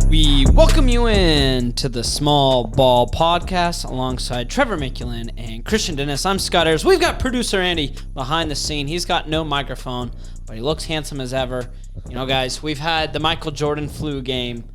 We welcome you in to the Small Ball Podcast alongside Trevor Mikulin and Christian Dennis. I'm Scott Ayers. We've got producer Andy behind the scene. He's got no microphone, but he looks handsome as ever. You know, guys, we've had the Michael Jordan flu game,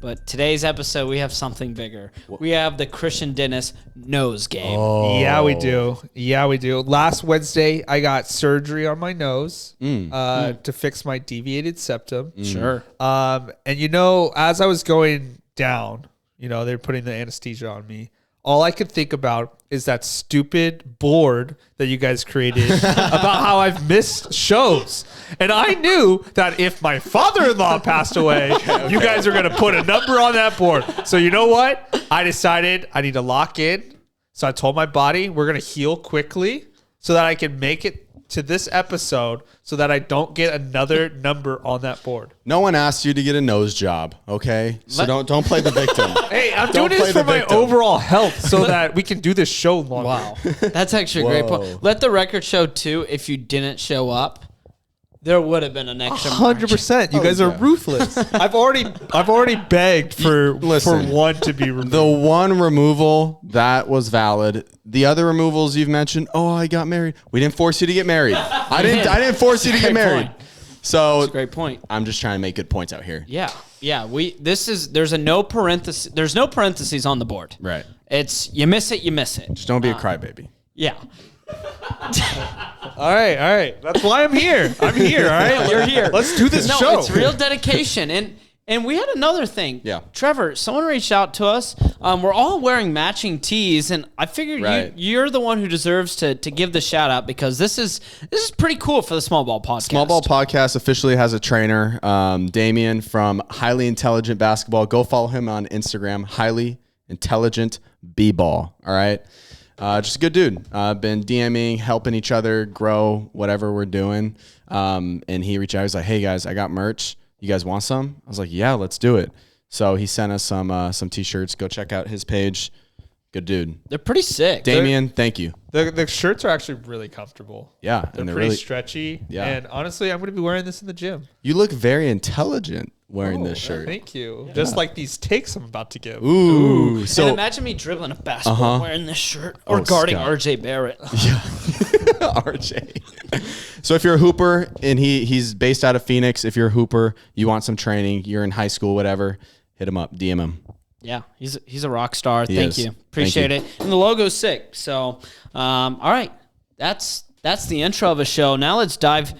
but today's episode, we have something bigger. We have the Christian Dennis nose game. Oh. Yeah, we do. Last Wednesday, I got surgery on my nose to fix my deviated septum. Sure. And you know, as I was going down, you know, they're putting the anesthesia on me. All I could think about is that stupid board that you guys created about how I've missed shows. And I knew that if my father-in-law passed away, you guys are going to put a number on that board. So you know what? I decided I need to lock in. So I told my body we're going to heal quickly so that I can make it to this episode so that I don't get another number on that board. No one asked you to get a nose job, okay? So don't play the victim. Hey, I'm doing this for my overall health so that we can do this show longer. Wow. That's actually a great point. Let the record show, too, if you didn't show up, there would have been an extra 100%. You guys are ruthless. I've already begged for one to be removed. The one removal that was valid. The other removals you've mentioned, I got married. We didn't force you to get married. I didn't force you to get married. So that's a great point. I'm just trying to make good points out here. Yeah. There's no parentheses on the board. Right. It's you miss it. Just don't be a crybaby. Yeah. All right. That's why I'm here. All right. You're here. Let's do this show. No, it's real dedication. And we had another thing. Yeah. Trevor, someone reached out to us. We're all wearing matching tees, and I figured you're the one who deserves to give the shout out because this is pretty cool for the Small Ball Podcast. Small Ball Podcast officially has a trainer, Damian from Highly Intelligent Basketball. Go follow him on Instagram, Highly Intelligent B-Ball. All right. Just a good dude. Been DMing, helping each other grow whatever we're doing. And he reached out. He was like, "Hey guys, I got merch. You guys want some?" I was like, "Yeah, let's do it." So he sent us some t-shirts. Go check out his page. Good dude. They're pretty sick. Damian, thank you. The shirts are actually really comfortable. Yeah, they're and pretty really stretchy. Yeah. And honestly, I'm going to be wearing this in the gym. You look very intelligent wearing this shirt. Thank you. Yeah. Just like these takes I'm about to give. Ooh. So and imagine me dribbling a basketball wearing this shirt or guarding Scott. RJ Barrett. Yeah. RJ. So if you're a hooper and he's based out of Phoenix, if you're a hooper, you want some training, you're in high school, whatever, hit him up, DM him. Yeah, he's a rock star. He Thank is. you. Appreciate it. And the logo's sick. So, all right. That's the intro of a show. Now let's dive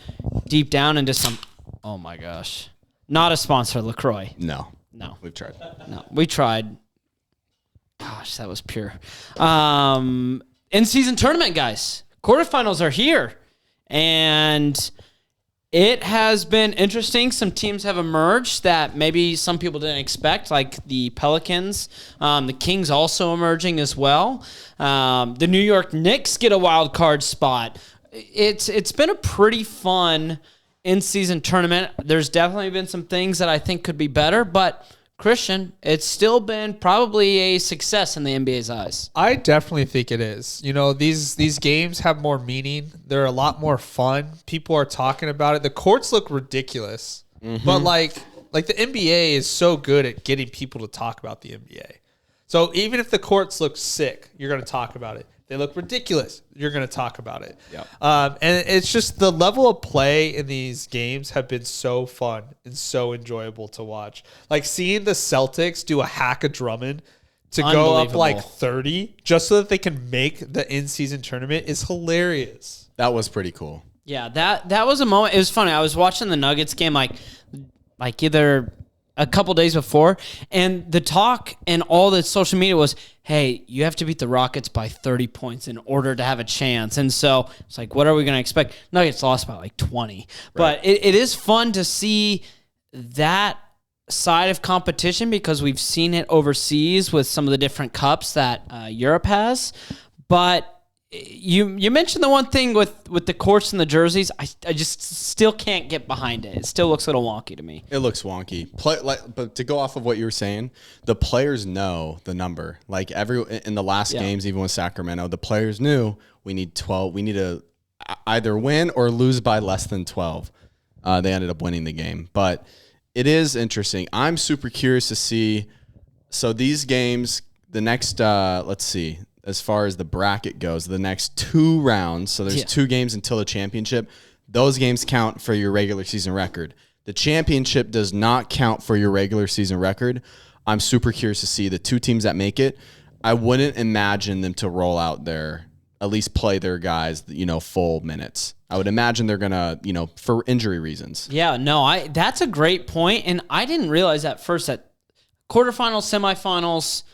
deep down into some, oh my gosh. Not a sponsor, LaCroix. No. We've tried. No, we tried. Gosh, that was pure. In-season tournament, guys. Quarterfinals are here. And it has been interesting. Some teams have emerged that maybe some people didn't expect, like the Pelicans. The Kings also emerging as well. The New York Knicks get a wild card spot. It's been a pretty fun in-season tournament. There's definitely been some things that I think could be better, but Christian, it's still been probably a success in the NBA's eyes. I definitely think it is. You know, these games have more meaning. They're a lot more fun. People are talking about it. The courts look ridiculous, but like the NBA is so good at getting people to talk about the NBA. So even if the courts look sick, you're going to talk about it. They look ridiculous. You're going to talk about it. Yep. And it's just the level of play in these games have been so fun and so enjoyable to watch. Like seeing the Celtics do a hack of Drummond to go up like 30 just so that they can make the in-season tournament is hilarious. That was pretty cool. Yeah, that was a moment. It was funny. I was watching the Nuggets game like either a couple days before, and the talk and all the social media was, hey, you have to beat the Rockets by 30 points in order to have a chance. And so it's like, what are we going to expect? Nuggets lost by like 20. Right. But it is fun to see that side of competition because we've seen it overseas with some of the different cups that Europe has. But you mentioned the one thing with the courts and the jerseys. I just still can't get behind it. It still looks a little wonky to me. It looks wonky. But to go off of what you were saying, the players know the number. Like in the last games, even with Sacramento, the players knew we need 12. We need to either win or lose by less than 12. They ended up winning the game, but It is interesting. I'm super curious to see. So these games, the next, let's see, as far as the bracket goes, the next 2 rounds. So there's 2 games until the championship. Those games count for your regular season record. The championship does not count for your regular season record. I'm super curious to see the 2 teams that make it. I wouldn't imagine them to roll out at least play their guys, full minutes. I would imagine they're going to, for injury reasons. Yeah, no, that's a great point. And I didn't realize at first that quarterfinals, semifinals,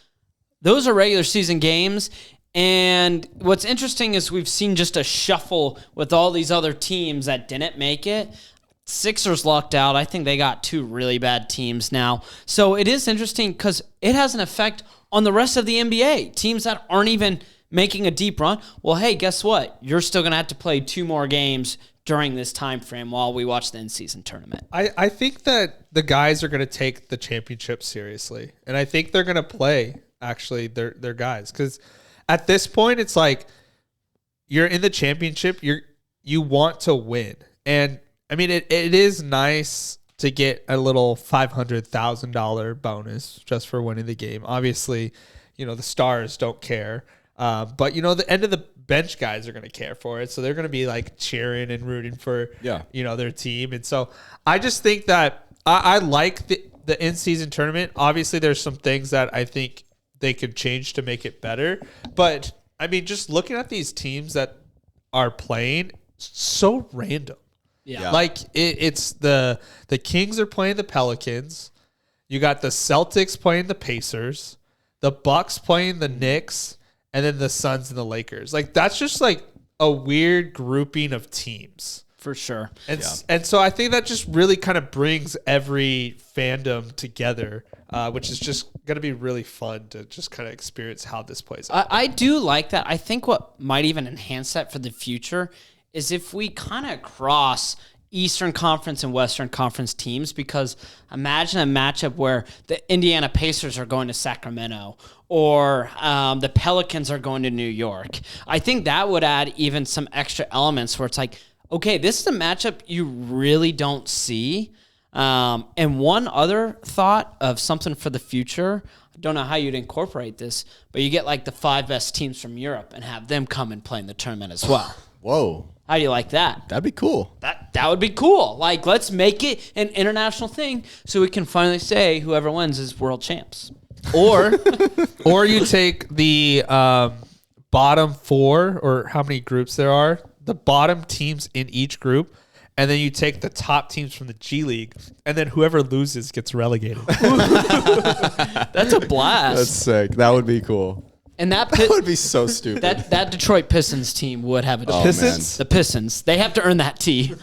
those are regular season games. And what's interesting is we've seen just a shuffle with all these other teams that didn't make it. Sixers lucked out. I think they got 2 really bad teams now. So it is interesting because it has an effect on the rest of the NBA. Teams that aren't even making a deep run. Well, hey, guess what? You're still going to have to play 2 more games during this time frame while we watch the in-season tournament. I think that the guys are going to take the championship seriously. And I think they're going to play, actually, their guys. Because at this point, it's like you're in the championship. You want to win. And I mean, it is nice to get a little $500,000 bonus just for winning the game. Obviously, the stars don't care. But, the end of the bench guys are going to care for it. So they're going to be like cheering and rooting for, their team. And so I just think that I like the in-season tournament. Obviously, there's some things that I think they could change to make it better. But, I mean, just looking at these teams that are playing, so random. Yeah. Like it's the Kings are playing the Pelicans. You got the Celtics playing the Pacers, the Bucks playing the Knicks, and then the Suns and the Lakers. Like that's just like a weird grouping of teams. For sure. And so I think that just really kind of brings every fandom together, which is just going to be really fun to just kind of experience how this plays out. I do like that. I think what might even enhance that for the future is if we kind of cross Eastern Conference and Western Conference teams, because imagine a matchup where the Indiana Pacers are going to Sacramento or the Pelicans are going to New York. I think that would add even some extra elements where it's like, okay, this is a matchup you really don't see. And one other thought of something for the future, I don't know how you'd incorporate this, but you get like the 5 best teams from Europe and have them come and play in the tournament as well. Whoa. How do you like that? That'd be cool. That would be cool. Like, let's make it an international thing so we can finally say whoever wins is world champs. Or you take the bottom 4, or how many groups there are, the bottom teams in each group, and then you take the top teams from the G League, and then whoever loses gets relegated. That's a blast. That's sick. That would be cool. And that would be so stupid. That Detroit Pistons team would have a chance. Pistons? The Pistons. They have to earn that T.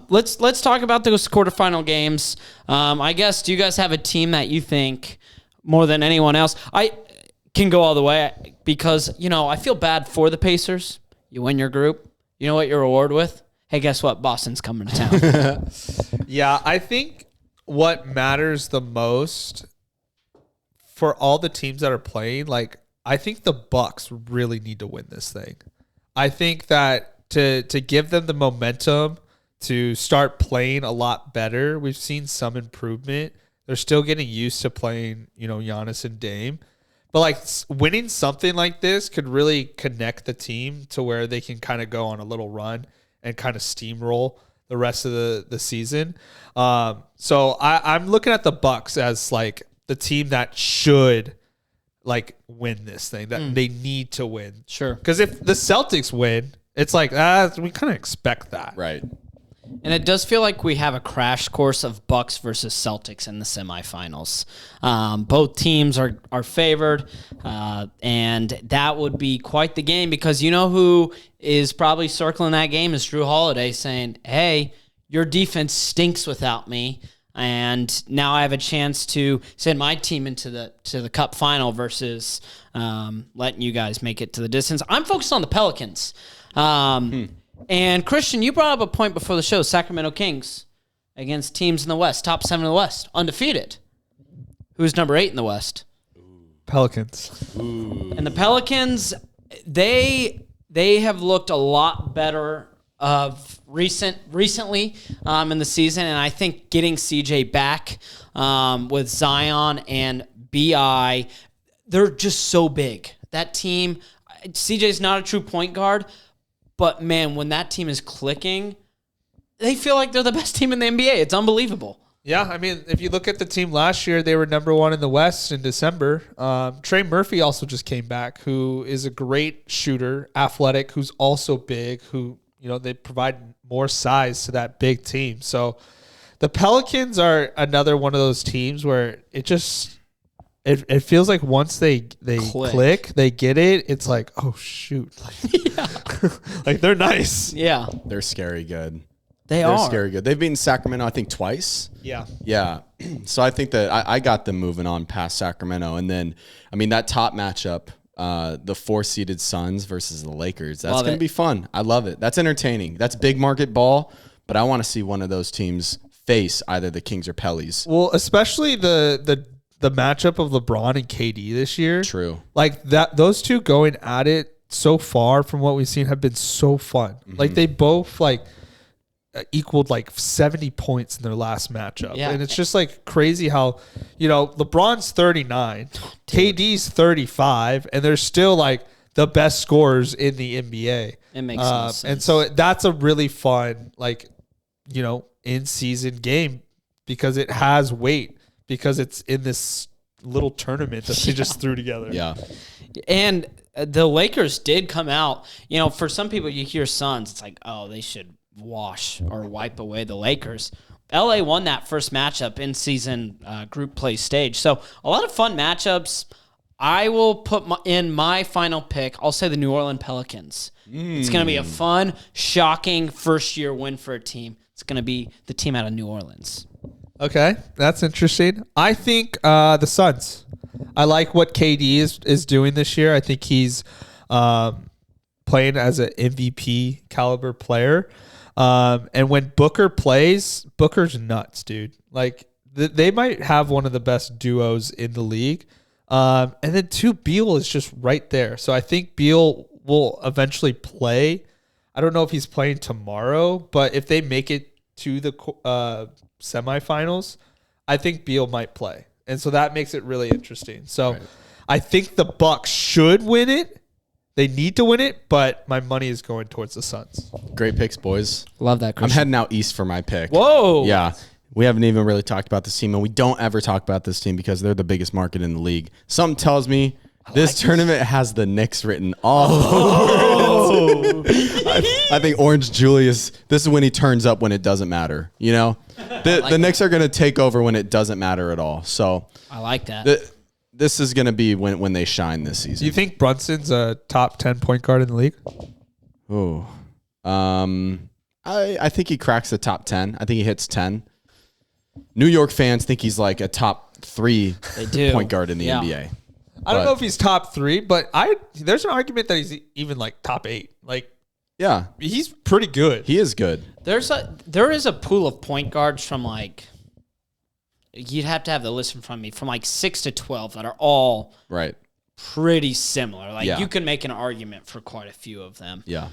Let's talk about those quarterfinal games. I guess, do you guys have a team that you think more than anyone else? I can go all the way because, I feel bad for the Pacers. You win your group. You know what your reward with? Hey, guess what? Boston's coming to town. Yeah, I think what matters the most for all the teams that are playing, like, I think the Bucks really need to win this thing. I think that to give them the momentum to start playing a lot better, we've seen some improvement. They're still getting used to playing, Giannis and Dame. But, like, winning something like this could really connect the team to where they can kind of go on a little run and kind of steamroll the rest of the season. So I'm looking at the Bucks as, like, the team that should like win this thing, that they need to win. Sure. Because if the Celtics win, it's like, we kind of expect that. Right. And it does feel like we have a crash course of Bucks versus Celtics in the semifinals. Both teams are favored, and that would be quite the game because you know who is probably circling that game is Drew Holiday saying, hey, your defense stinks without me. And now I have a chance to send my team into the Cup final versus letting you guys make it to the distance. I'm focused on the Pelicans. And Christian, you brought up a point before the show, Sacramento Kings against teams in the West, top 7 in the West, undefeated. Who's number 8 in the West? Pelicans. And the Pelicans, they have looked a lot better of recently in the season, and I think getting CJ back with Zion and BI, they're just so big. That team, CJ's not a true point guard, but man, when that team is clicking, they feel like they're the best team in the NBA. It's unbelievable. Yeah, I mean, if you look at the team last year, they were number 1 in the West in December. Trey Murphy also just came back, who is a great shooter, athletic, who's also big, who, they provide more size to that big team. So the Pelicans are another one of those teams where it just it feels like once they click, they get it. It's like, oh shoot, like they're nice. Yeah, They're scary good. They're scary good. They've beaten Sacramento, I think, twice. Yeah. Yeah. So I think that I got them moving on past Sacramento. And then, I mean, that top matchup, the 4-seeded Suns versus the Lakers, that's going to be fun. I love it. That's entertaining. That's big market ball, but I want to see one of those teams face either the Kings or Pellies. Well, especially the matchup of LeBron and KD this year. True. Like those two going at it so far from what we've seen have been so fun. Mm-hmm. Like they both equaled 70 points in their last matchup. Yeah. And it's just crazy how, LeBron's 39, KD's 35, and they're still the best scorers in the NBA. It makes sense. And so that's a really fun, in season game because it has weight because it's in this little tournament that they just threw together. Yeah. And the Lakers did come out, for some people you hear Suns, it's like, oh, they should wash or wipe away the Lakers. LA won that first matchup in season group play stage. So a lot of fun matchups. I will put in my final pick. I'll say the New Orleans Pelicans. It's going to be a fun, shocking first-year win for a team. It's going to be the team out of New Orleans. Okay, that's interesting. I think the Suns. I like what KD is doing this year. I think he's playing as an MVP caliber player. And when Booker plays, Booker's nuts, dude. They might have one of the best duos in the league. And then Beal is just right there. So I think Beal will eventually play. I don't know if he's playing tomorrow, but if they make it to the semifinals, I think Beal might play. And so that makes it really interesting. So right. I think the Bucks should win it. They need to win it, but my money is going towards the Suns. Great picks, boys. Love that, Christian. I'm heading out east for my pick. Whoa. Yeah. We haven't even really talked about this team, and we don't ever talk about this team because they're the biggest market in the league. Something tells me this tournament has the Knicks written all over it. I think Orange Julius, this is when he turns up when it doesn't matter. The Knicks are going to take over when it doesn't matter at all. So I like that. This is going to be when they shine this season. Do you think Brunson's a top 10 point guard in the league? Oh, I think he cracks the top 10. I think he hits 10. New York fans think he's a top 3 point guard in the NBA. I don't know if he's top 3, but there's an argument that he's even top 8. Yeah, he's pretty good. He is good. There is a pool of point guards from you'd have to have the list in front of me from 6 to 12 that are all right pretty similar. You can make an argument for quite a few of them. Yeah.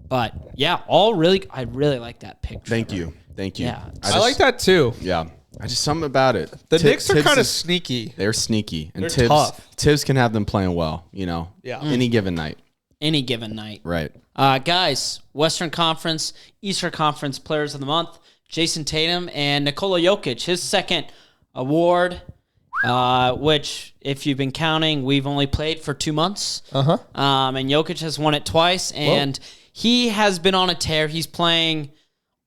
But yeah, I really like that pick. Thank you. Yeah, I like that too. Yeah. Something about it. The Knicks are kind of sneaky. They're sneaky. And they're tough. Tibbs can have them playing well, Yeah. Any given night. Right. Guys, Western Conference, Eastern Conference Players of the Month, Jason Tatum and Nikola Jokic, his second award, which, if you've been counting, we've only played for 2 months. Uh-huh. And Jokic has won it twice, and he has been on a tear. He's playing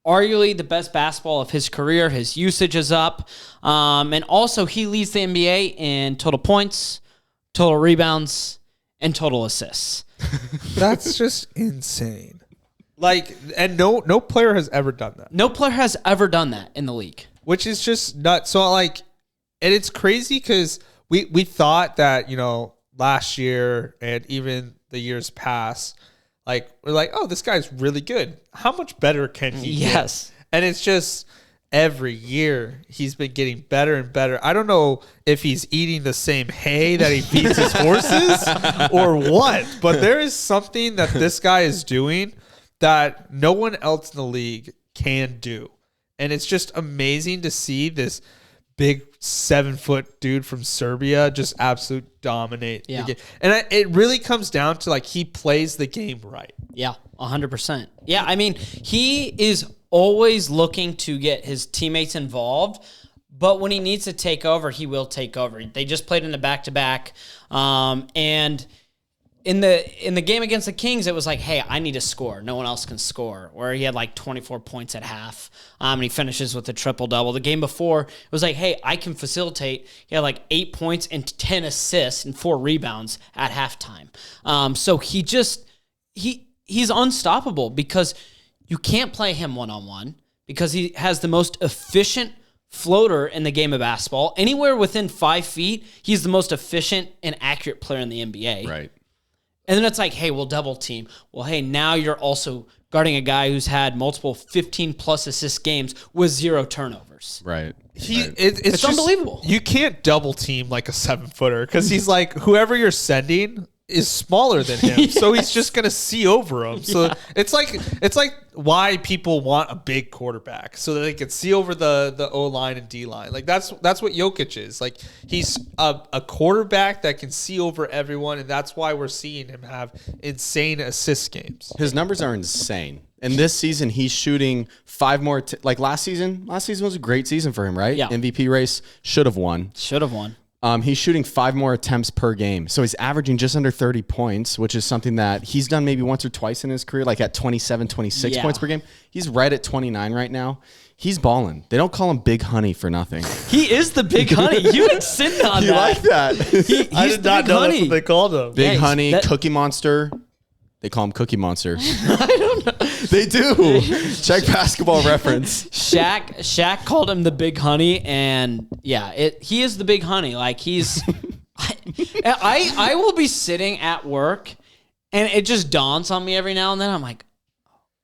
arguably the best basketball of his career. His usage is up. And also, he leads the NBA in total points, total rebounds, and total assists. That's just insane. And no player has ever done that. No player has ever done that in the league. Which is just nuts. So, and it's crazy because we thought that, last year and even the years past, we're oh, this guy's really good. How much better can he Yes. get? And it's just every year he's been getting better and better. I don't know if he's eating the same hay that he feeds his horses or what, but there is something that this guy is doing that no one else in the league can do. And it's just amazing to see this big 7-foot dude from Serbia just absolute dominate the game. And it really comes down to, like, he plays the game right. Yeah, 100%. Yeah, I mean, he is always looking to get his teammates involved, but when he needs to take over, he will take over. They just played in a back-to-back, and in the game against the Kings, it was like, hey, I need to score. No one else can score. Where he had like 24 points at half, and he finishes with a triple-double. The game before, it was like, hey, I can facilitate. He had like 8 points and 10 assists and 4 rebounds at halftime. So he's unstoppable because you can't play him one-on-one because he has the most efficient floater in the game of basketball. Anywhere within 5 feet, he's the most efficient and accurate player in the NBA. Right. And then it's like, hey, we'll double team. Well, hey, now you're also guarding a guy who's had multiple 15-plus assist games with 0 turnovers. Right. It's just unbelievable. You can't double team like a 7-footer because he's like, whoever you're sending is smaller than him, so he's just gonna see over him. So it's like why people want a big quarterback so that they can see over the O line and D line. Like that's what Jokic is. Like he's a quarterback that can see over everyone, and that's why we're seeing him have insane assist games. His numbers are insane. And this season, he's shooting 5 more. Like last season was a great season for him, right? Yeah. MVP race, should have won. He's shooting 5 more attempts per game. So he's averaging just under 30 points, which is something that he's done maybe once or twice in his career, like at 27, 26 points per game. He's right at 29 right now. He's balling. They don't call him Big Honey for nothing. He is the Big Honey. You insist on You that. like that? I did not know that's what they called him. Big Honey, Cookie Monster. They call him Cookie Monster. I don't know. They do. Check Basketball Reference. Shaq called him the Big Honey, and he is the Big Honey. Like he's, I will be sitting at work, and it just dawns on me every now and then. I'm like,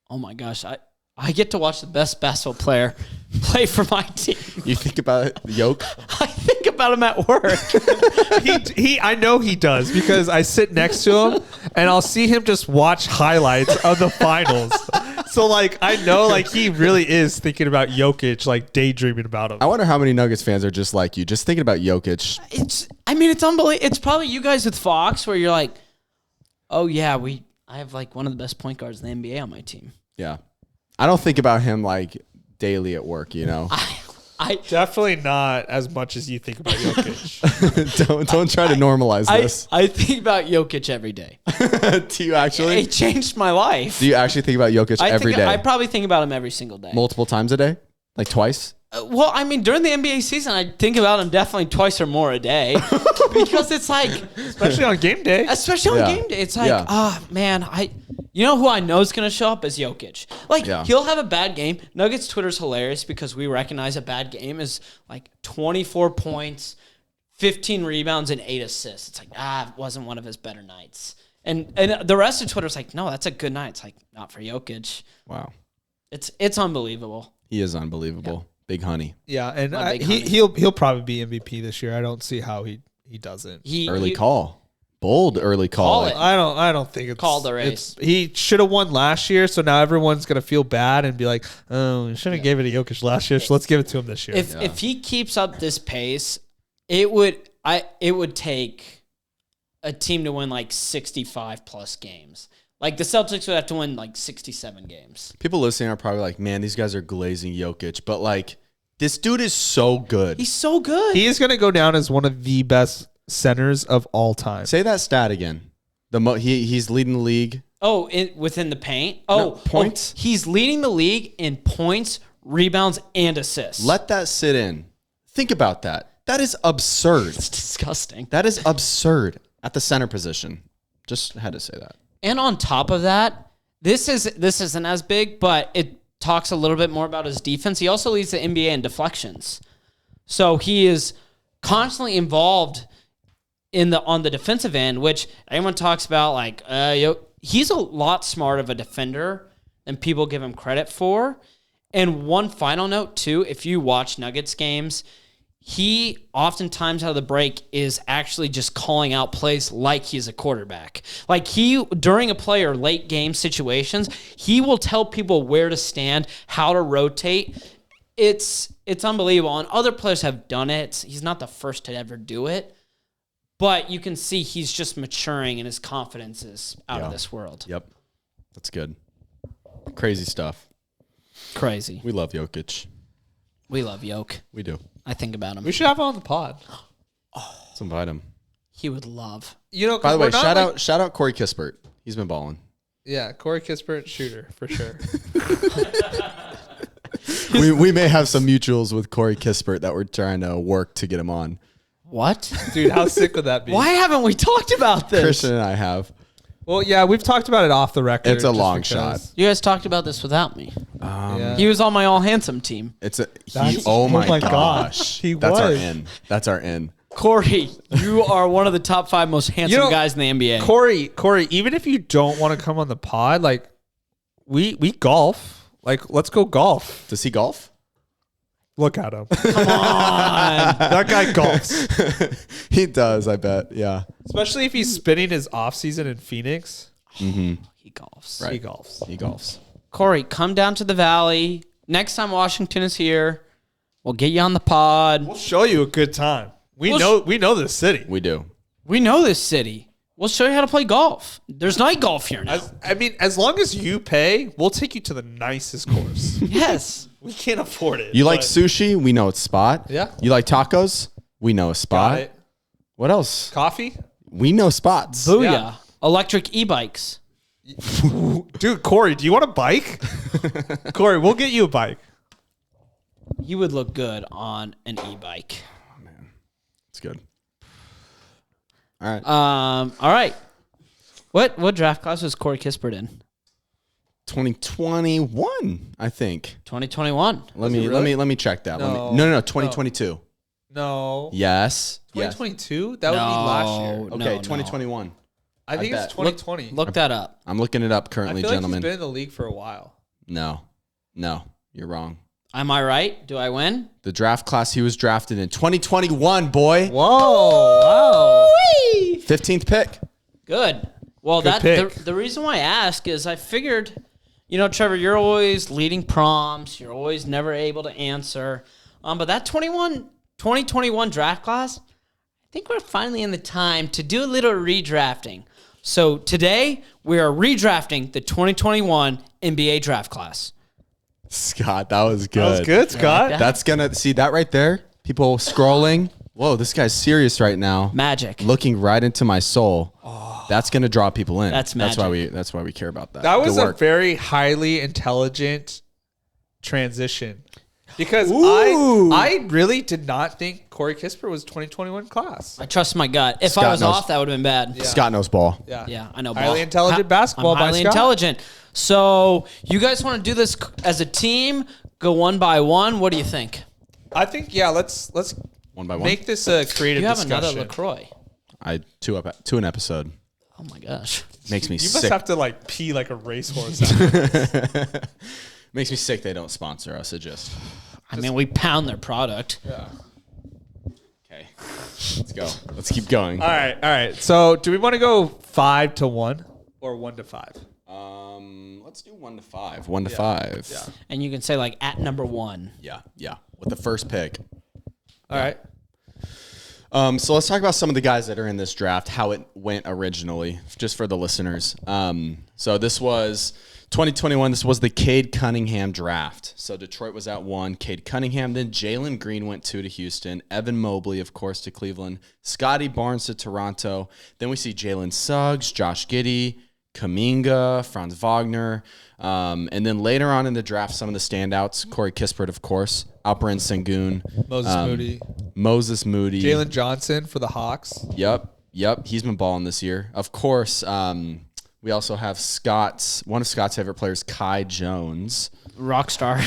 oh my gosh, I get to watch the best basketball player play for my team. You think about Yoke? I think about him at work. I know he does because I sit next to him and I'll see him just watch highlights of the finals. So like I know like he really is thinking about Jokic, like daydreaming about him. I wonder how many Nuggets fans are just like you, just thinking about Jokic. It's unbelievable. It's probably you guys with Fox where you're like, oh yeah, I have like one of the best point guards in the NBA on my team. Yeah. I don't think about him like daily at work, you know. I definitely not as much as you think about Jokic. don't try to normalize this. I think about Jokic every day. Do you actually? It changed my life. Do you actually think about Jokic every day? I probably think about him every single day. Multiple times a day? Like twice? Well, I mean, during the NBA season, I think about him definitely twice or more a day because it's like, especially on game day. It's like, man, you know who I know is going to show up is Jokic. Like, he'll have a bad game. Nuggets Twitter's hilarious because we recognize a bad game is like 24 points, 15 rebounds, and 8 assists. It's like, it wasn't one of his better nights. And the rest of Twitter's like, no, that's a good night. It's like, not for Jokic. Wow. It's unbelievable. He is unbelievable. Yeah. Big Honey. Yeah, and he'll probably be MVP this year. I don't see how he doesn't. Bold early call. I don't think it's call the race. He should have won last year, so now everyone's gonna feel bad and be like, "Oh, you shouldn't have gave it to Jokic last year, so let's give it to him this year." If he keeps up this pace, it would take a team to win like 65 plus games. Like the Celtics would have to win like 67 games. People listening are probably like, "Man, these guys are glazing Jokic," but like this dude is so good. He's so good. He is gonna go down as one of the best centers of all time. Say that stat again. He's leading the league. Oh, within the paint. Points. He's leading the league in points, rebounds, and assists. Let that sit in. Think about that. That is absurd. It's disgusting. That is absurd at the center position. Just had to say that. And on top of that, this isn't as big, but it talks a little bit more about his defense. He also leads the NBA in deflections, so he is constantly involved on the defensive end, which everyone talks about. Like, he's a lot smarter of a defender than people give him credit for. And one final note too: if you watch Nuggets games, he oftentimes out of the break is actually just calling out plays like he's a quarterback. Like during a play or late game situations, he will tell people where to stand, how to rotate. It's unbelievable. And other players have done it. He's not the first to ever do it. But you can see he's just maturing and his confidence is out of this world. Yep. That's good. Crazy stuff. Crazy. We love Jokic. We love Yoke. We do. I think about him. We should have him on the pod. Let's invite him. He would love. You know, By the way, shout out Corey Kispert. He's been balling. Yeah, Corey Kispert, shooter for sure. we may have some mutuals with Corey Kispert that we're trying to work to get him on. What? Dude, how sick would that be? Why haven't we talked about this? Christian and I have. Well, yeah, we've talked about it off the record. It's a just long because- shot. You guys talked about this without me. Yeah. He was on my all handsome team. Oh my God. gosh. He That's our was. in. That's our in. Corey, you are one of the top 5 most handsome guys in the NBA. Corey, even if you don't want to come on the pod, like we golf. Like, let's go golf. Does he golf? Look at him. Come on. That guy golfs. He does, I bet. Yeah. Especially if he's spending his off season in Phoenix. He golfs. Right. He golfs. He golfs. Corey, come down to the Valley. Next time Washington is here, we'll get you on the pod. We'll show you a good time. We know this city. We do. We know this city. We'll show you how to play golf. There's night golf here now. As long as you pay, we'll take you to the nicest course. Yes. We can't afford it. You like but- sushi? We know it's spot. Yeah. You like tacos? We know a spot. Got it. What else? Coffee? We know spots. Booyah. Yeah. Electric e-bikes. Dude, Corey, do you want a bike? Corey, we'll get you a bike. You would look good on an e-bike. It's good. All right. All right. What draft class was Corey Kispert in? 2021, I think. 2021. Let me check that. No. No, 2022. No. Yes. 2022? That would be last year. No, Okay, no. 2021. I think bet. it's 2020. Look that up. I'm looking it up I currently, feel like gentlemen. he's been in the league for a while. No, you're wrong. Am I right? Do I win? The draft class he was drafted in 2021, boy. Whoa. Wow. 15th pick. Good. Well, Good pick. the reason why I ask is I figured, Trevor, you're always leading prompts. You're always never able to answer. But that 2021 draft class, I think we're finally in the time to do a little redrafting. So today we are redrafting the 2021 NBA draft class. Scott, that was good. That was good, Scott. that? That's gonna see that right there. People scrolling. Whoa, this guy's serious right now. Magic. Looking right into my soul. That's gonna draw people in. That's That's why magic. That's why we care about that. That was Good a work. very highly intelligent transition. Because Ooh. I really did not think Corey Kispert was 2021 class. I trust my gut. If Scott I was knows. off, that would have been bad. Yeah. Scott knows ball. Yeah, I know. Highly intelligent basketball I'm by highly Scott. intelligent. So you guys want to do this as a team? Go one by one. What do you think? I think let's One by one. make this a creative You have discussion. another Lacroix. I two an episode. Oh my gosh. Makes me You sick. must have to pee like a racehorse. Makes me sick they don't sponsor us. It just I mean, we pound their product. Yeah. okay. Let's go. Let's keep going. All right. So, do we want to go 5-1 or 1-5? Let's do 1 to 5. 1 to 5. Yeah. And you can say at number 1. Yeah. With the first pick. All right. So let's talk about some of the guys that are in this draft, how it went originally, just for the listeners. So this was 2021. This was the Cade Cunningham draft. So Detroit was at 1, Cade Cunningham. Then Jalen Green went 2 to Houston. Evan Mobley, of course, to Cleveland. Scotty Barnes to Toronto. Then we see Jalen Suggs, Josh Giddey, Kuminga, Franz Wagner. And then later on in the draft, some of the standouts, Corey Kispert, of course, Alperen Sengun, Moses Moody, Jalen Johnson for the Hawks. Yep. He's been balling this year. Of course, we also have one of Scott's favorite players, Kai Jones. Rockstar.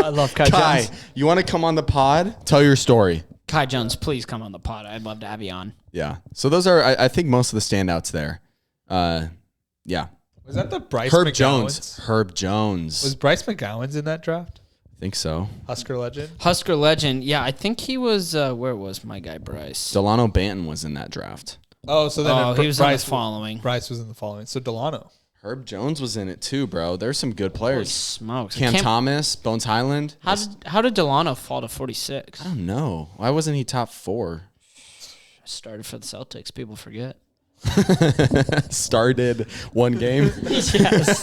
I love Kai Kai, Jones. you want to come on the pod? Tell your story. Kai Jones, please come on the pod. I'd love to have you on. Yeah. So those are, I think, most of the standouts there. Yeah. Was that the Bryce Herb McGowans? Jones. Herb Jones. Was Bryce McGowans in that draft? I think so. Husker legend. Husker legend. Yeah, I think he was. Where was my guy Bryce? Delano Banton was in that draft. Oh, so then He was in the Bryce following. Bryce was in the following. So Delano. Herb Jones was in it too, bro. There's some good Holy players. smokes! Cam Thomas, Bones Highland. How did Delano fall to 46? I don't know. Why wasn't he top 4? Started for the Celtics. People forget. Started one game. Yes.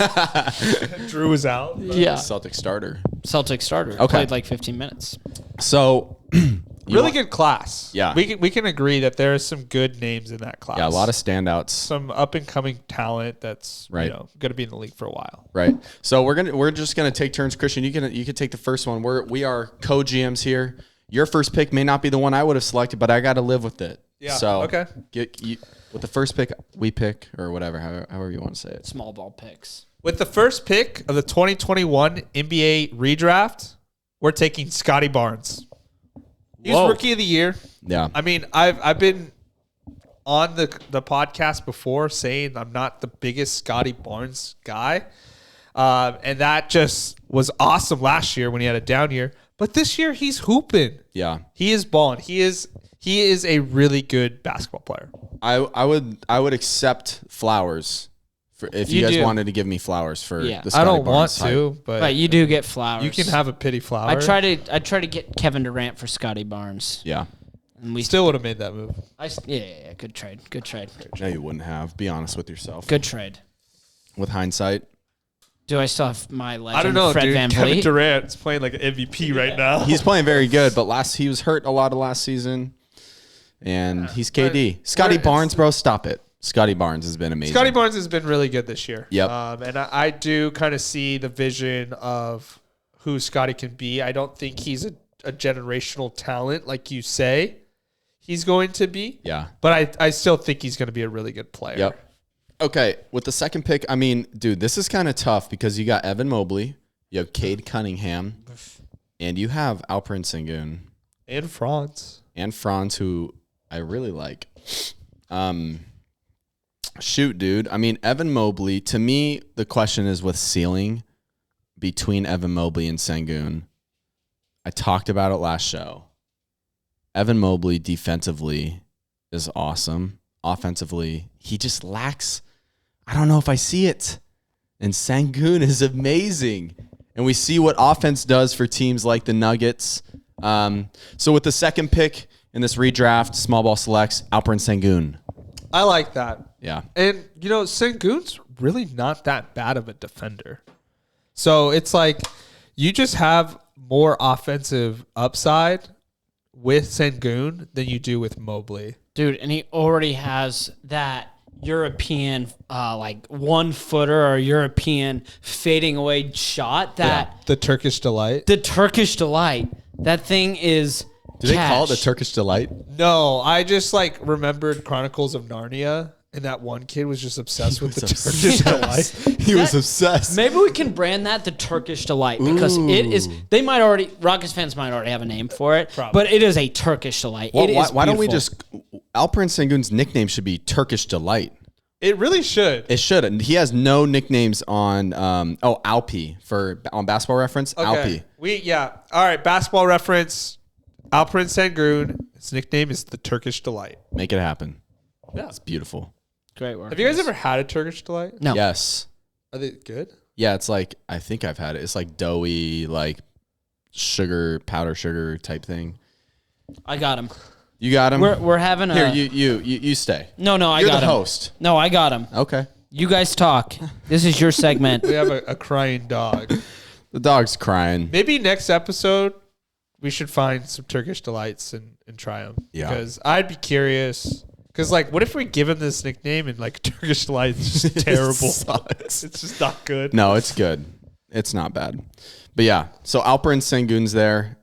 Drew was out. Yeah. Celtic starter. Celtics starter. Okay. Played like 15 minutes. So Really good class. Yeah. We can agree that there are some good names in that class. Yeah, a lot of standouts. some up and coming talent that's Right. going to be in the league for a while. Right. So we're just gonna take turns. Christian, you can take the first one. We are co-GMs here. Your first pick may not be the one I would have selected, but I got to live with it. Yeah, So okay. With the first pick, we pick or whatever, however you want to say it. Small ball picks. With the first pick of the 2021 NBA redraft, we're taking Scotty Barnes. He's Whoa. rookie of the year. Yeah. I mean, I've been on the podcast before saying I'm not the biggest Scotty Barnes guy. And that just was awesome last year when he had a down year. But this year he's hooping. Yeah. He is balling. He is a really good basketball player. I would accept flowers if you You guys do. wanted to give me flowers for Yeah. the I Scotty don't want Barnes hype. to, but But you do get flowers. you can have a pity flower. I try to get Kevin Durant for Scotty Barnes. Yeah. And we Still would have made that move. yeah. Good trade. Good trade. No, you wouldn't have. Be honest with yourself. Good trade. With hindsight. Do I still have my legend, I don't know, Fred dude. Van Kevin Vliet? Durant's playing like an MVP right now. He's playing very good, but he was hurt a lot of last season. And he's KD. Scotty Barnes, bro, stop it. Scotty Barnes has been amazing. Scotty Barnes has been really good this year. Yep. And I do kind of see the vision of who Scotty can be. I don't think he's a generational talent like you say he's going to be. Yeah. But I still think he's going to be a really good player. Yep. Okay, with the second pick, I mean, dude, this is kind of tough because you got Evan Mobley, you have Cade Cunningham, and you have Alperen Sengun And Franz. and Franz, who I really like. Shoot, dude. I mean, Evan Mobley, to me, the question is with ceiling between Evan Mobley and Sengun. I talked about it last show. Evan Mobley defensively is awesome. Offensively, he just lacks. I don't know if I see it. And Sengun is amazing. And we see what offense does for teams like the Nuggets. So with the second pick in this redraft, small ball selects Alperen Sengun. I like that. Yeah. And, Sengun's really not that bad of a defender. So it's like you just have more offensive upside with Sengun than you do with Mobley. Dude, and he already has that European, like 1-footer or European fading away shot that The Turkish delight. the Turkish delight. That thing is. Do they call it the cash. Turkish delight? No, I just remembered Chronicles of Narnia, and that one kid was just obsessed with the Turkish delight. He was obsessed. Maybe we can brand that the Turkish delight because it is. They might already. Rockets fans might already have a name for it, Probably. but it is a Turkish delight. Well, It is why don't we beautiful. just Alperen Sengun's nickname should be Turkish Delight. It really should. It should. And he has no nicknames on Alpi on Basketball Reference. Alpi. All right, Basketball Reference. Alperen Sengun. His nickname is the Turkish delight. Make it happen. Yeah. It's beautiful. Great work. Have you guys ever had a Turkish delight? No. Yes. Are they good? Yeah, it's like I think I've had it. It's like doughy, like powder sugar type thing. I got him. You got him. We're having a. Here, you stay. No, I You're got the him. host. No, I got him. Okay. You guys talk. This is your segment. We have a crying dog. The dog's crying. Maybe next episode we should find some Turkish delights and try them. Yeah. Because I'd be curious. Because what if we give him this nickname and Turkish delight is just terrible? Sucks. It's just not good. No, it's good. It's not bad. But yeah, so Alperen Sengun's there.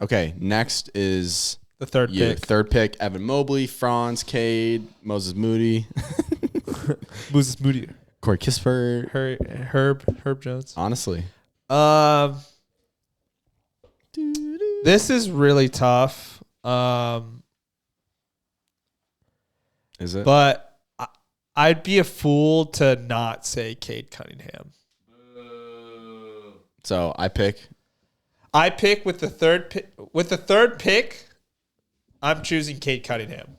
Okay, next is The third pick. Third pick, Evan Mobley, Franz, Cade, Moses Moody, Moses Moody. Corey Kispert. Herb Jones. Honestly. This is really tough. Is it? But I'd be a fool to not say Cade Cunningham. So I pick I pick with the third pick. I'm choosing Cade Cunningham.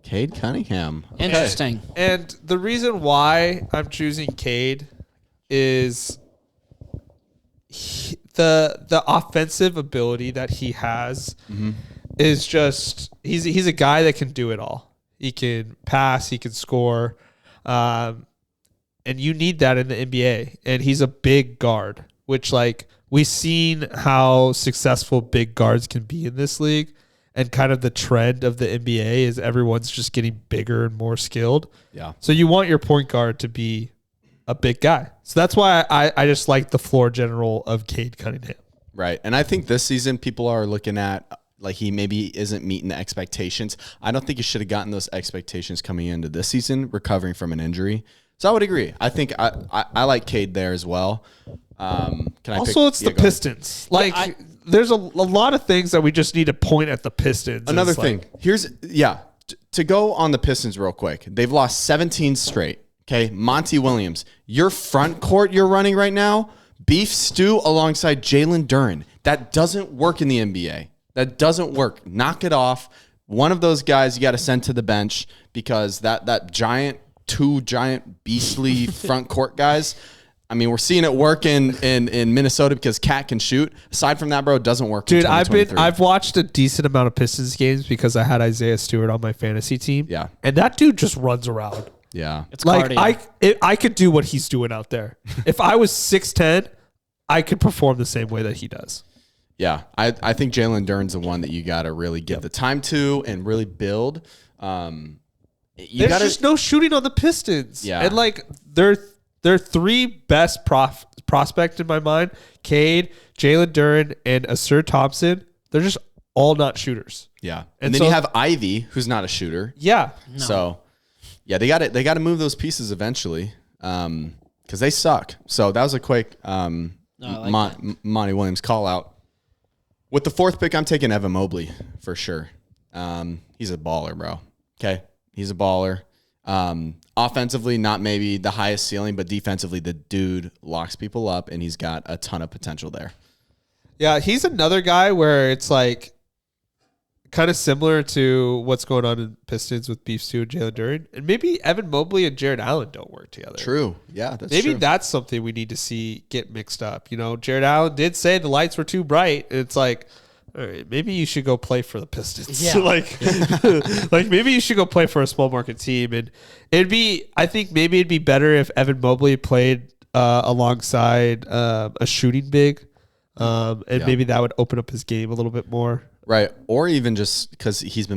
Cade Cunningham. Interesting. And the reason why I'm choosing Cade is the offensive ability that he has is just he's a guy that can do it all. He can pass, he can score, and you need that in the NBA. And he's a big guard, which like we've seen how successful big guards can be in this league. And kind of the trend of the NBA is everyone's just getting bigger and more skilled. Yeah. So you want your point guard to be a big guy. So that's why I just like the floor general of Cade Cunningham. Right. And I think this season people are looking at like he maybe isn't meeting the expectations. I don't think he should have gotten those expectations coming into this season, recovering from an injury. So I would agree. I think I like Cade there as well. Can I Also, it's the Pistons. Like, there's a lot of things that we just need to point at the Pistons. Another thing. To go on the Pistons real quick. They've lost 17 straight. Okay, Monty Williams, your front court you're running right now, beef stew alongside Jalen Duren. That doesn't work in the NBA. That doesn't work. Knock it off. One of those guys you got to send to the bench because that two giant beastly front court guys. I mean, we're seeing it work in Minnesota because Cat can shoot. Aside from that, bro, it doesn't work. Dude, I've watched a decent amount of Pistons games because I had Isaiah Stewart on my fantasy team. Yeah, and that dude just runs around. Yeah, it's like cardio. I could do what he's doing out there. If I was 6'10", I could perform the same way that he does. Yeah, I think Jalen Duren's the one that you got to really give the time to and really build. There's just no shooting on the Pistons. Yeah, and like they're three best prospect in my mind: Cade, Jalen Duren, and Asir Thompson. They're just all not shooters. Yeah, and then you have Ivy, who's not a shooter. Yeah, no. So yeah, they got to move those pieces eventually because they suck. So that was a quick Monty Williams call out. With the fourth pick, I'm taking Evan Mobley for sure. He's a baller, bro. Okay, he's a baller. Offensively, not maybe the highest ceiling, but defensively, the dude locks people up, and he's got a ton of potential there. Yeah, he's another guy where it's like kind of similar to what's going on in Pistons with Beef Stew and Jalen Duren. And maybe Evan Mobley and Jared Allen don't work together. True. Yeah, that's maybe true. That's something we need to see get mixed up. You know, Jared Allen did say the lights were too bright. And it's like, all right, maybe you should go play for the Pistons. Yeah. like maybe you should go play for a small market team. And I think maybe it'd be better if Evan Mobley played alongside a shooting big. Maybe that would open up his game a little bit more. Right. Or even just because he's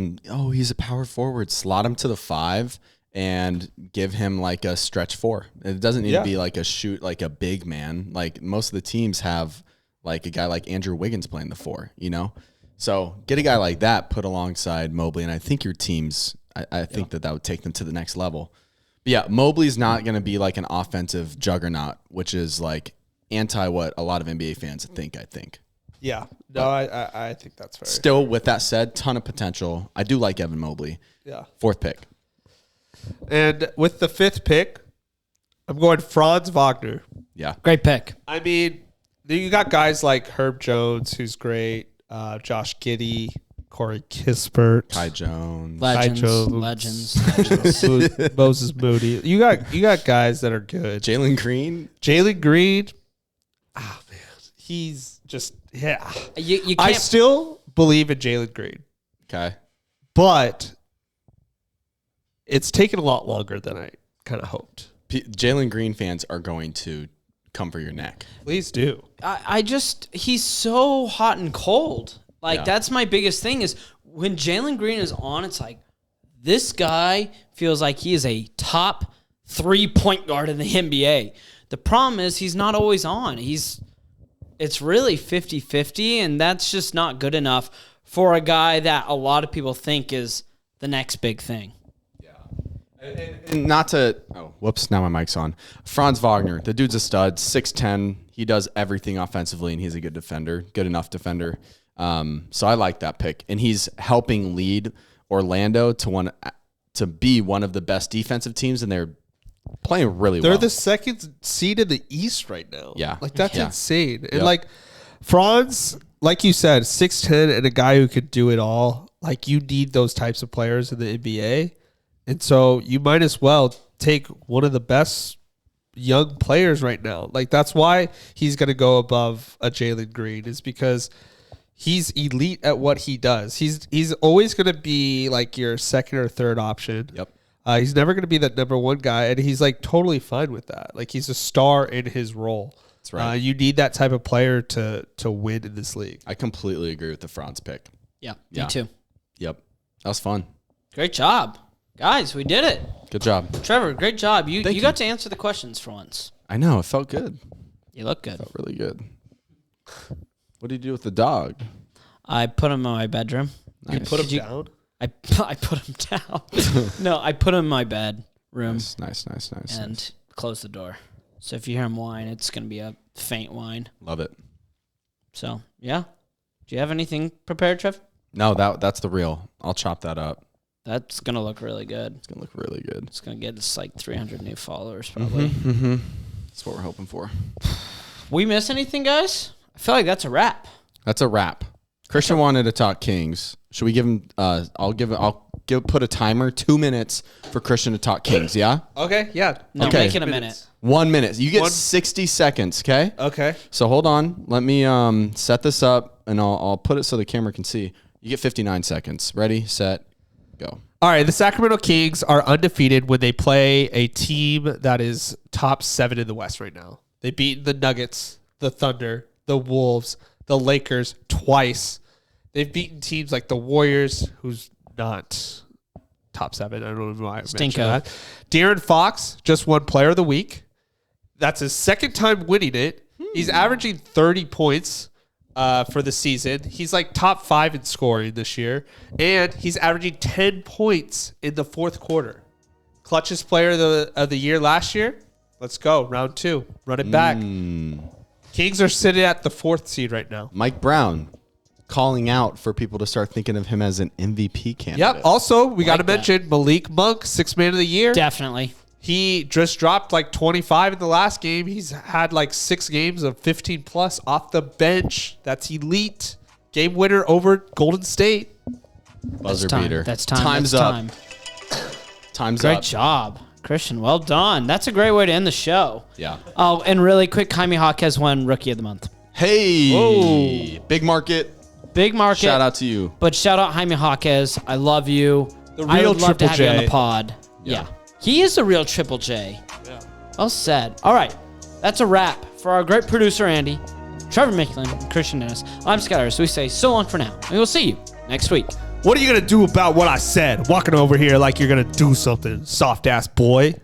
a power forward, slot him to the 5 and give him like a stretch 4. It doesn't need to be like like a big man. Like most of the teams have like a guy like Andrew Wiggins playing the 4, you know? So get a guy like that put alongside Mobley. And I think your teams, I think that would take them to the next level. But yeah, Mobley's not going to be like an offensive juggernaut, which is like anti what a lot of NBA fans think, I think. Yeah. No, I think that's fair. Still, with that said, ton of potential. I do like Evan Mobley. Yeah. Fourth pick. And with the fifth pick, I'm going Franz Wagner. Yeah. Great pick. I mean, you got guys like Herb Jones, who's great, Josh Giddey, Corey Kispert, Kai Jones. Legends. Moses Moody. You got guys that are good. Jalen Green. Ah, man. He's just, yeah. You can't, I still believe in Jalen Green. Okay. But it's taken a lot longer than I kind of hoped. Jalen Green fans are going to come for your neck. Please do. He's so hot and cold. Like, that's my biggest thing is when Jalen Green is on, it's like, this guy feels like he is a top 3 point guard in the NBA. The problem is he's not always on. It's really 50-50, and that's just not good enough for a guy that a lot of people think is the next big thing. And not to, whoops, now my mic's on. Franz Wagner, the dude's a stud, 6'10". He does everything offensively, and he's a good defender, good enough defender. So I like that pick. And he's helping lead Orlando to be one of the best defensive teams, and they're playing really well. They're the second seed in the East right now. Yeah. Like, that's insane. And, like, Franz, like you said, 6'10" and a guy who could do it all. Like, you need those types of players in the NBA. And so you might as well take one of the best young players right now. Like, that's why he's going to go above a Jalen Green, is because he's elite at what he does. He's always going to be like your second or third option. Yep. He's never going to be that number one guy, and he's like totally fine with that. Like, he's a star in his role. That's right. You need that type of player to win in this league. I completely agree with the Franz pick. Yeah, Yeah. me too. Yep. That was fun. Great job. Guys, we did it. Good job. Trevor, great job. You Thank you. got to answer the questions for once. I know. It felt good. You look good. Felt really good. What did you do with the dog? I put him in my bedroom. Nice. You put him Did you- down? I put him down. No, I put him in my bedroom Nice. and closed the door. So if you hear him whine, it's going to be a faint whine. Love it. So, yeah. Do you have anything prepared, Trev? No, that's the real. I'll chop that up. That's going to look really good. It's gonna look really good. It's going to get us like 300 new followers probably. Mm-hmm. That's what we're hoping for. We miss anything, guys? I feel like that's a wrap. That's a wrap. Christian wanted to talk Kings. Should we give him? Put a timer, 2 minutes for Christian to talk Kings. Yeah, Okay, yeah. No, Okay. make it a minute. 1 minute. You get One- 60 seconds. Okay. Okay. So hold on. Let me set this up, and I'll put it so the camera can see. You get 59 seconds. Ready, set, go. All right, the Sacramento Kings are undefeated when they play a team that is top 7 in the West right now. They beat the Nuggets, the Thunder, the Wolves, the Lakers twice. They've beaten teams like the Warriors, who's not top 7. I don't know why I mentioned Stinko. that. De'Aaron Fox just won Player of the Week. That's his second time winning it. He's averaging 30 points for the season. He's like top 5 in scoring this year. And he's averaging 10 points in the fourth quarter. Clutchest player of the year last year. Let's go. Round 2. Run it back. Kings are sitting at the 4th seed right now. Mike Brown calling out for people to start thinking of him as an MVP candidate. Yep. Also, we got to Like that. mention Malik Monk, 6th man of the year. Definitely. He just dropped like 25 in the last game. He's had like 6 games of 15 plus off the bench. That's elite. Game winner over Golden State. Buzzer Time. beater. That's time. Time's That's up. time. Time's Great up. job, Christian. Well done. That's a great way to end the show. Yeah. Oh, and really quick, Jaime Jaquez won Rookie of the Month. Hey. Whoa. Big market. Big market. Shout out to you. But shout out Jaime Jaquez. I love you. The I real would love to Triple have you on J. the pod. Yeah. He is the real Triple J. Yeah. Well said. All right. That's a wrap for our great producer, Andy, Trevor Micklin, and Christian Dennis. I'm Scott Harris. We say so long for now. And we'll see you next week. What are you going to do about what I said? Walking over here like you're going to do something, soft ass boy.